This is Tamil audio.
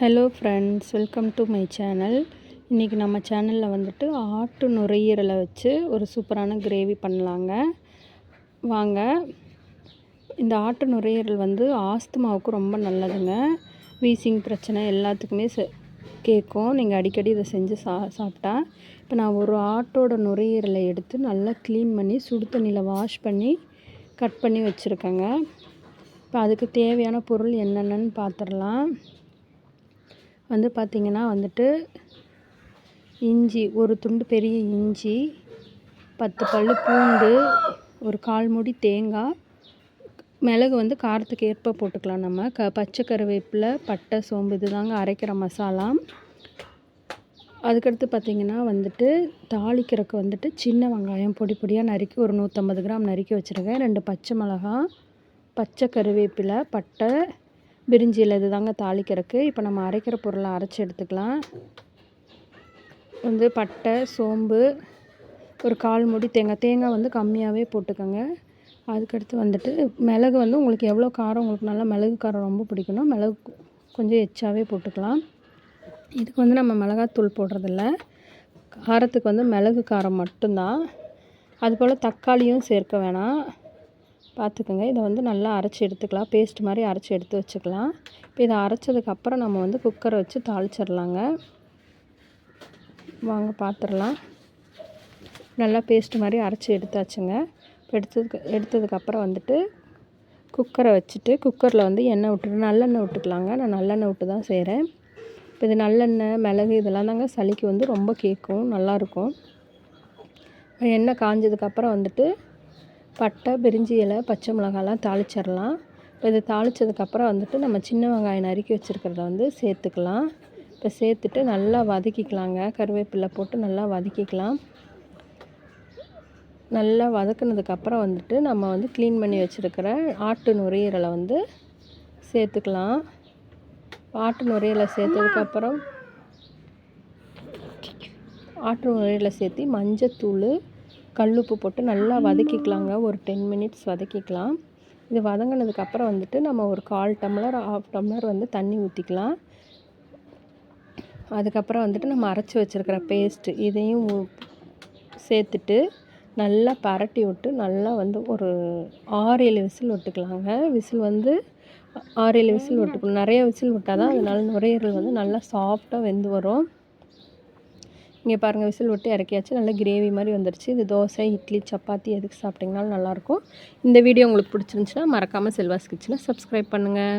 Hello friends, welcome to my channel. இன்றைக்கி நம்ம சேனலில் வந்துட்டு ஆட்டு நுரையீரலை வச்சு ஒரு சூப்பரான கிரேவி பண்ணலாங்க. வாங்க. இந்த ஆட்டு நுரையீரல் வந்து ஆஸ்துமாவுக்கு ரொம்ப நல்லதுங்க. வீசிங் பிரச்சனை எல்லாத்துக்குமே கேட்கும். நீங்கள் அடிக்கடி இதை செஞ்சு சாப்பிட்டா. இப்போ நான் ஒரு ஆட்டோட நுரையீரலை எடுத்து நல்லா க்ளீன் பண்ணி சுடு தண்ணியில் வாஷ் பண்ணி கட் பண்ணி வச்சுருக்கேங்க. இப்போ அதுக்கு தேவையான பொருள் என்னென்னு பார்த்துடலாம். பார்த்திங்கன்னா இஞ்சி, ஒரு துண்டு பெரிய இஞ்சி, 10 பல் பூண்டு, ஒரு 1/4 மூடி தேங்காய், மிளகு காரத்துக்கு ஏற்ப போட்டுக்கலாம். நம்ம பச்சை கருவேப்பிலை, பட்டை, சோம்பு இதுதாங்க அரைக்கிற மசாலா. அதுக்கடுத்து பார்த்திங்கன்னா தாளிக்கிறதுக்கு சின்ன வெங்காயம் பொடி பொடியாக நறுக்கி ஒரு 150 கிராம் நறுக்கி வச்சுருக்கேன். 2 பச்சை மிளகாய், பச்சை கருவேப்பிலை, பட்டை, பிரிஞ்சி இலை இதுதாங்க தாளிக்கிறதுக்கு. இப்போ நம்ம அரைக்கிற பொருளை அரைச்சி எடுத்துக்கலாம். பட்டை, சோம்பு, ஒரு 1/4 மூடி தேங்காய் கம்மியாகவே போட்டுக்கோங்க. அதுக்கடுத்து மிளகு உங்களுக்கு எவ்வளோ காரம், உங்களுக்கு நல்லா மிளகு காரம் ரொம்ப பிடிக்குன்னா மிளகு கொஞ்சம் எச்சாவே போட்டுக்கலாம். இதுக்கு நம்ம மிளகாத்தூள் போடுறதில்ல. காரத்துக்கு மிளகு காரம் மட்டும்தான். அதுபோல் தக்காளியும் சேர்க்க வேணாம், பார்த்துக்கோங்க. இதை நல்லா அரைச்சி எடுத்துக்கலாம். பேஸ்ட் மாதிரி அரைச்சி எடுத்து வச்சுக்கலாம். இப்போ இதை அரைச்சதுக்கப்புறம் நம்ம குக்கரை வச்சு தாளிச்சிடலாங்க. வாங்க பார்த்துடலாம். நல்லா பேஸ்ட் மாதிரி அரைச்சி எடுத்தாச்சுங்க. எடுத்ததுக்கப்புறம் குக்கரை வச்சுட்டு குக்கரில் எண்ணெய் விட்டுட்டு நல்லெண்ணெய் விட்டுக்கலாங்க. நான் நல்லெண்ணெய் விட்டு தான் செய்கிறேன். இப்போ இது நல்லெண்ணெய், மிளகு இதெல்லாம் தாங்க சளிக்கு ரொம்ப கேட்கும், நல்லாயிருக்கும். எண்ணெய் காஞ்சதுக்கப்புறம் பட்டை, பிரிஞ்சி இலை, பச்சை மிளகாலாம் தாளிச்சிடலாம். இப்போ இது தாளித்ததுக்கப்புறம் நம்ம சின்ன வெங்காயம் நறுக்கி வச்சுருக்கிறத சேர்த்துக்கலாம். இப்போ சேர்த்துட்டு நல்லா வதக்கிக்கலாங்க. கருவேப்பிலை போட்டு நல்லா வதக்கிக்கலாம். நல்லா வதக்குனதுக்கப்புறம் நம்ம க்ளீன் பண்ணி வச்சுருக்கிற ஆட்டு நுரையீரலை சேர்த்துக்கலாம். ஆட்டு நுரையீரலை சேர்த்ததுக்கப்புறம் சேர்த்து மஞ்சத்தூள், கல்லுப்பு போட்டு நல்லா வதக்கிக்கலாங்க. ஒரு 10 மினிட்ஸ் வதக்கிக்கலாம். இது வதங்கினதுக்கப்புறம் நம்ம ஒரு 1/4 டம்ளர் 1/2 டம்ளர் தண்ணி ஊற்றிக்கலாம். அதுக்கப்புறம் நம்ம அரைச்சி வச்சுருக்கிற பேஸ்ட்டு இதையும் சேர்த்துட்டு நல்லா பரட்டி விட்டு நல்லா ஒரு 6-7 விசில் விட்டுக்கலாங்க. விசில் 6-7 விசில் விட்டுக்கணும். நிறைய விசில் விட்டால் தான் அதனால நுரையீரல் நல்லா சாஃப்டாக வெந்து வரும். இங்கே பாருங்கள், விசில் விட்டு இறக்கியாச்சு. நல்லா கிரேவி மாதிரி வந்துடுச்சு. இது தோசை, இட்லி, சப்பாத்தி எதுக்கு சாப்பிட்டிங்கனாலும் நல்லாயிருக்கும். இந்த வீடியோ உங்களுக்கு பிடிச்சிருந்துச்சுன்னா மறக்காமல் செல்வாஸ் கிச்சனை சப்ஸ்கிரைப் பண்ணுங்கள்.